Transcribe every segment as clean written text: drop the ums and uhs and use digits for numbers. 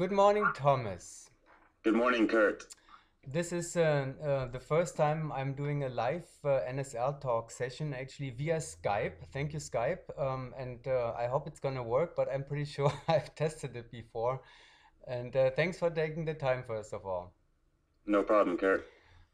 Good morning, Thomas. Good morning, Kurt. This is the first time I'm doing a live NSL talk session, actually via Skype. Thank you, Skype. And I hope it's gonna work, but I'm pretty sure I've tested it before. And thanks for taking the time, first of all. No problem, Kurt.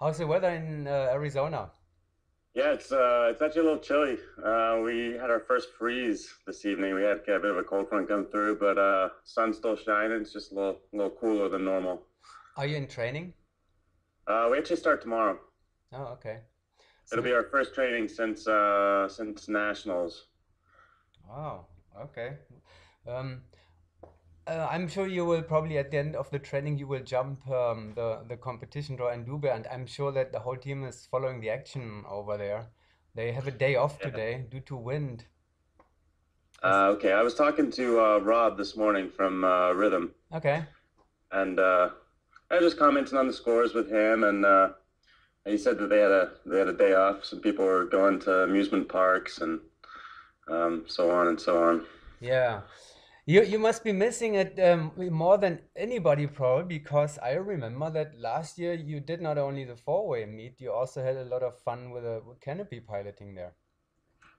How's the weather in Arizona? Yeah, it's actually a little chilly. We had our first freeze this evening. We had a bit of a cold front come through, but sun's still shining. It's just a little cooler than normal. Are you in training? We actually start tomorrow. Oh, okay. It'll So, be our first training since nationals. wow, okay. Um, I'm sure you will probably at the end of the training you will jump the competition draw in Dubai, and I'm sure that the whole team is following the action over there. They have a day off Yeah. today due to wind. Is Okay, I was talking to Rob this morning from Rhythm, okay. and I was just commenting on the scores with him, and he said that they had a day off. Some people were going to amusement parks and so on and so on. Yeah. You must be missing it more than anybody probably because I remember that last year you did not only the four-way meet, you also had a lot of fun with the canopy piloting there.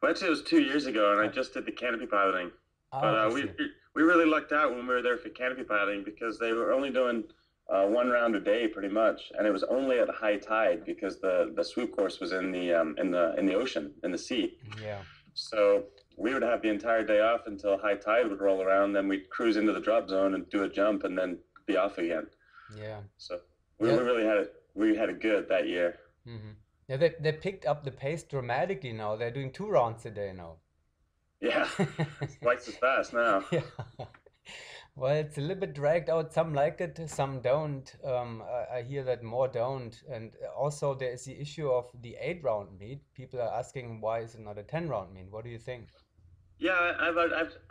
Well, actually, it was 2 years ago, and I Oh, just did the canopy piloting. But I we see. we really lucked out when we were there for canopy piloting because they were only doing one round a day, pretty much, and it was only at high tide because the swoop course was in the ocean, in the sea. Yeah. So we would have the entire day off until high tide would roll around. Then we'd cruise into the drop zone and do a jump, and then be off again. Yeah. So we Yeah. really had it good that year. Hmm. Yeah, they picked up the pace dramatically now. They're doing two rounds a day now. Yeah, it's twice as fast now. Yeah. Well, it's a little bit dragged out. Some like it, some don't. I hear that more don't. And also there is the issue of the 8 round meet. People are asking why is it not a 10 round meet? What do you think? Yeah, I've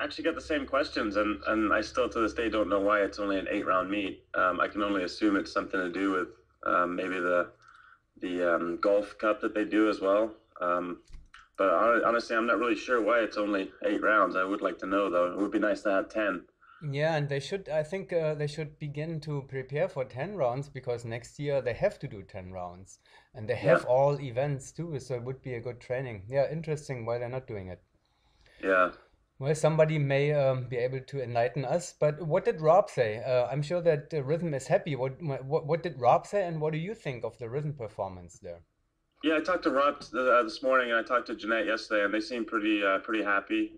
actually got the same questions, and I still to this day don't know why it's only an 8 round meet. I can only assume it's something to do with maybe the golf cup that they do as well. But honestly, I'm not really sure why it's only 8 rounds. I would like to know though. It would be nice to have 10. Yeah, and they should, I think they should begin to prepare for 10 rounds because next year they have to do 10 rounds and they Yeah, have all events too, so it would be a good training. Yeah, interesting why they're not doing it. yeah. Well, somebody may be able to enlighten us, but what did Rob say? I'm sure that Rhythm is happy. What did Rob say, and what do you think of the Rhythm performance there? Yeah, I talked to Rob this morning, and I talked to Jeanette yesterday, and they seem pretty happy.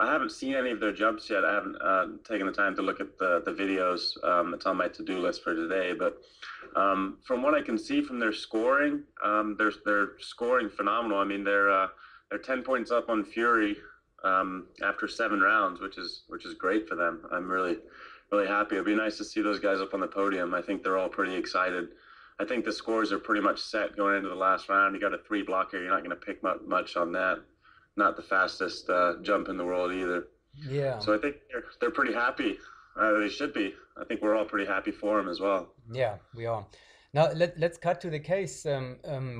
I haven't seen any of their jumps yet. I haven't taken the time to look at the videos. It's on my to-do list for today. But from what I can see from their scoring, they're scoring phenomenal. I mean, they're 10 points up on Fury after 7 rounds, which is great for them. I'm really happy. It'd be nice to see those guys up on the podium. I think they're all pretty excited. I think the scores are pretty much set going into the last round. You got a three blocker. You're not going to pick much on that. Not the fastest jump in the world either. Yeah, So I think they're pretty happy. They should be. I think we're all pretty happy for them as well. yeah, we are. Now let's cut to the case.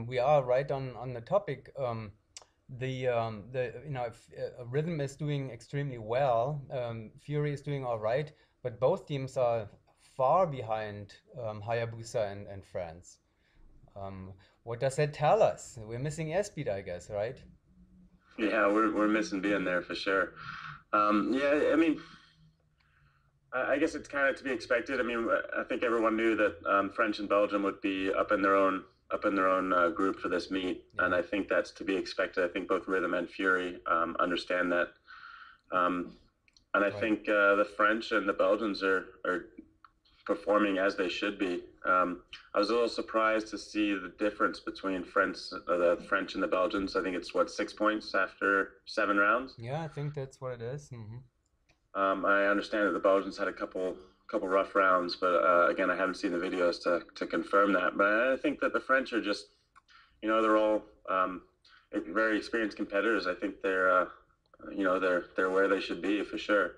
We are right on the topic. The if, Rhythm is doing extremely well. Fury is doing all right, but both teams are far behind Hayabusa and France. Um, what does that tell us? We're missing airspeed, I guess, right? Yeah, we're missing being there for sure. Yeah, I mean, I guess it's kind of to be expected. I mean, I think everyone knew that French and Belgium would be up in their own group for this meet, Yeah, and I think that's to be expected. I think both Rhythm and Fury understand that, um, and I right. think the French and the Belgians are performing as they should be. I was a little surprised to see the difference between the French and the Belgians. I think it's what 6 points after 7 rounds. Yeah, I think that's what it is. I understand that the Belgians had a couple rough rounds, but again, I haven't seen the videos to confirm that. But I think that the French are just, they're all very experienced competitors. I think they're where they should be for sure.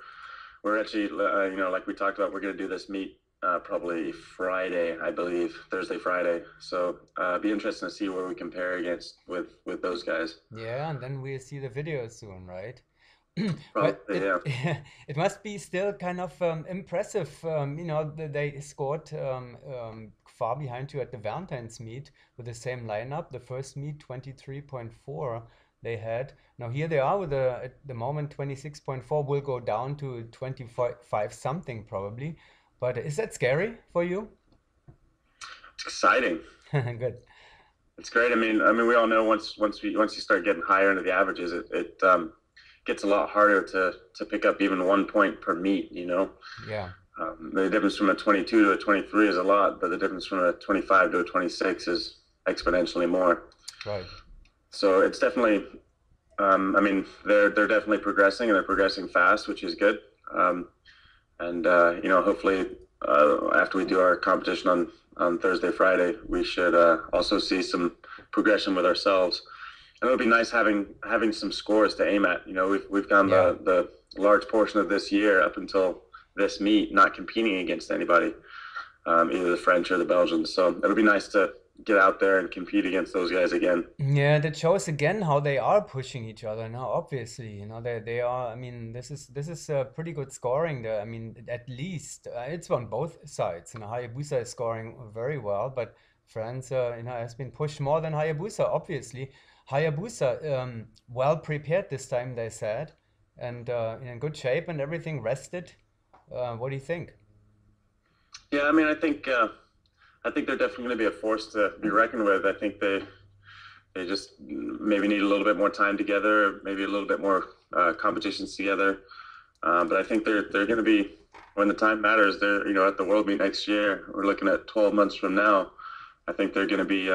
We're actually, like we talked about, we're going to do this meet probably Friday, I believe, Thursday, Friday. So be interesting to see where we compare against with those guys. Yeah, and then we'll see the video soon, right? But Probably, it yeah. it must be still kind of impressive. They scored far behind you at the Valentine's meet with the same lineup. The first meet, 23.4 they had. Now here they are with at the moment 26.4 will go down to 25 something probably. But is that scary for you? It's exciting. Good. It's great. I mean, we all know once you start getting higher into the averages, it gets a lot harder to pick up even 1 point per meet. Yeah, The difference from a 22 to a 23 is a lot, but the difference from a 25 to a 26 is exponentially more. right. So it's definitely, I mean, they're definitely progressing and they're progressing fast, which is good. And hopefully, after we do our competition on Thursday, Friday, we should also see some progression with ourselves. And it'll be nice having some scores to aim at. We've gone Yeah. the large portion of this year up until this meet not competing against anybody, either the French or the Belgians. So it'll be nice to get out there and compete against those guys again. Yeah, that shows again how they are pushing each other now. Obviously, they are. I mean, this is pretty good scoring there. I mean, at least it's on both sides. Hayabusa is scoring very well, but France, has been pushed more than Hayabusa. Obviously, Hayabusa well prepared this time, they said, and in good shape and everything, rested. What do you think? Yeah, I think they're definitely going to be a force to be reckoned with. I think they just maybe need a little bit more time together, maybe a little bit more competitions together. But I think they're going to be when the time matters. They're at the World Meet next year. We're looking at 12 months from now. I think they're going to be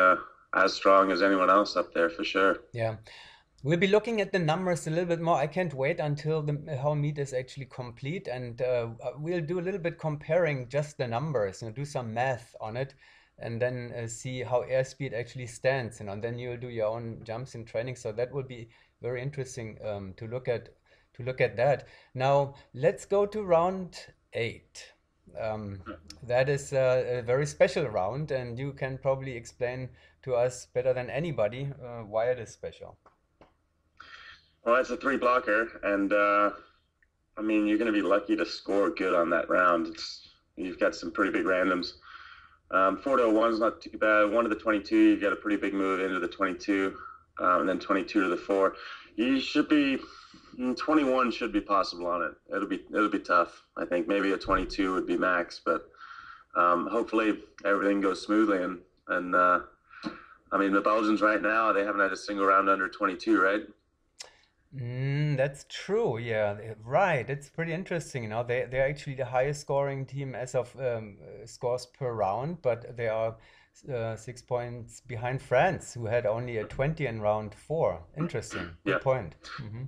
as strong as anyone else up there for sure. Yeah. We'll be looking at the numbers a little bit more. I can't wait until the whole meet is actually complete, and we'll do a little bit comparing just the numbers, do some math on it, and then see how airspeed actually stands. And then you'll do your own jumps in training. So that will be very interesting to look at that. Now let's go to round 8. Um, that is a very special round, and you can probably explain to us better than anybody why it is special. Well, it's a three blocker, and I mean you're going to be lucky to score good on that round. You've got some pretty big randoms. 4 to 1 is not too bad. 1 to the 22, you've got a pretty big move into the 22, and then 22 to the 4. You should be 21 should be possible on it. It'll be tough. I think maybe a 22 would be max, but hopefully everything goes smoothly. And I mean the Belgians right now they haven't had a single round under 22, right? That's true. Yeah, right. It's pretty interesting. They're actually the highest scoring team as of scores per round, but they are 6 points behind France, who had only a 20 in round 4. Interesting. Yeah. Good point. Hmm.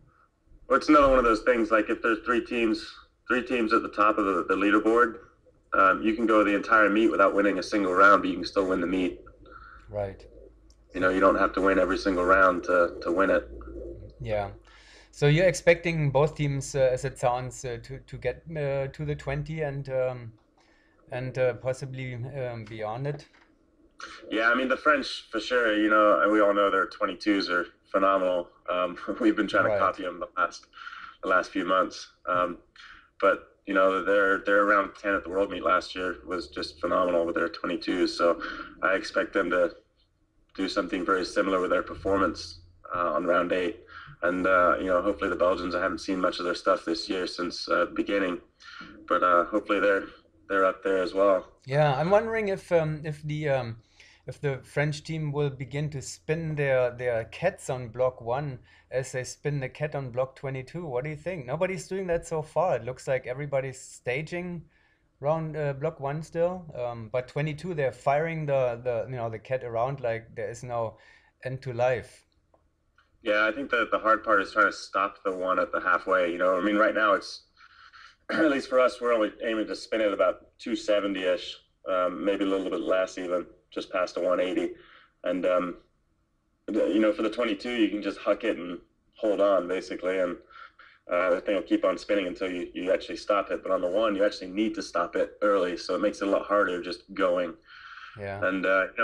Well, it's another one of those things. Like if there's three teams at the top of the leaderboard, you can go the entire meet without winning a single round, but you can still win the meet. Right. You don't have to win every single round to win it. Yeah. So you're expecting both teams, as it sounds, to get to the 20 and possibly beyond it. Yeah, I mean the French for sure. And we all know their 22s are phenomenal. We've been trying to Right. copy them the last few months. But they're around 10 at the World Meet last year was just phenomenal with their 22s. So I expect them to do something very similar with their performance on round 8. And hopefully the Belgians. I haven't seen much of their stuff this year since the beginning, but hopefully they're up there as well. Yeah, I'm wondering if the French team will begin to spin their cats on block 1 as they spin the cat on block 22. What do you think? Nobody's doing that so far. It looks like everybody's staging round block 1 still. But 22, they're firing the cat around like there is no end to life. Yeah, I think that the hard part is trying to stop the one at the halfway. I mean, right now it's at least for us, we're only aiming to spin it about 270 ish, maybe a little bit less, even just past a 180. And for the 22, you can just huck it and hold on basically, and the thing will keep on spinning until you actually stop it. But on the one, you actually need to stop it early, so it makes it a lot harder just going. Yeah. And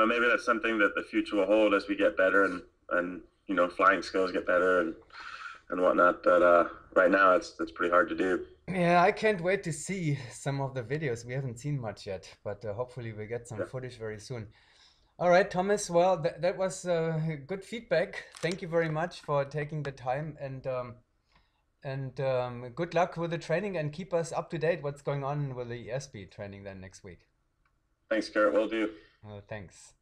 maybe that's something that the future will hold as we get better and flying skills get better and and whatnot. But right now, it's pretty hard to do. Yeah, I can't wait to see some of the videos. We haven't seen much yet, but hopefully we get some Yeah. footage very soon. All right, Thomas. Well, that was good feedback. Thank you very much for taking the time, and good luck with the training, and keep us up to date what's going on with the Airspeed training then next week. Thanks, Kurt. Will do. Thanks.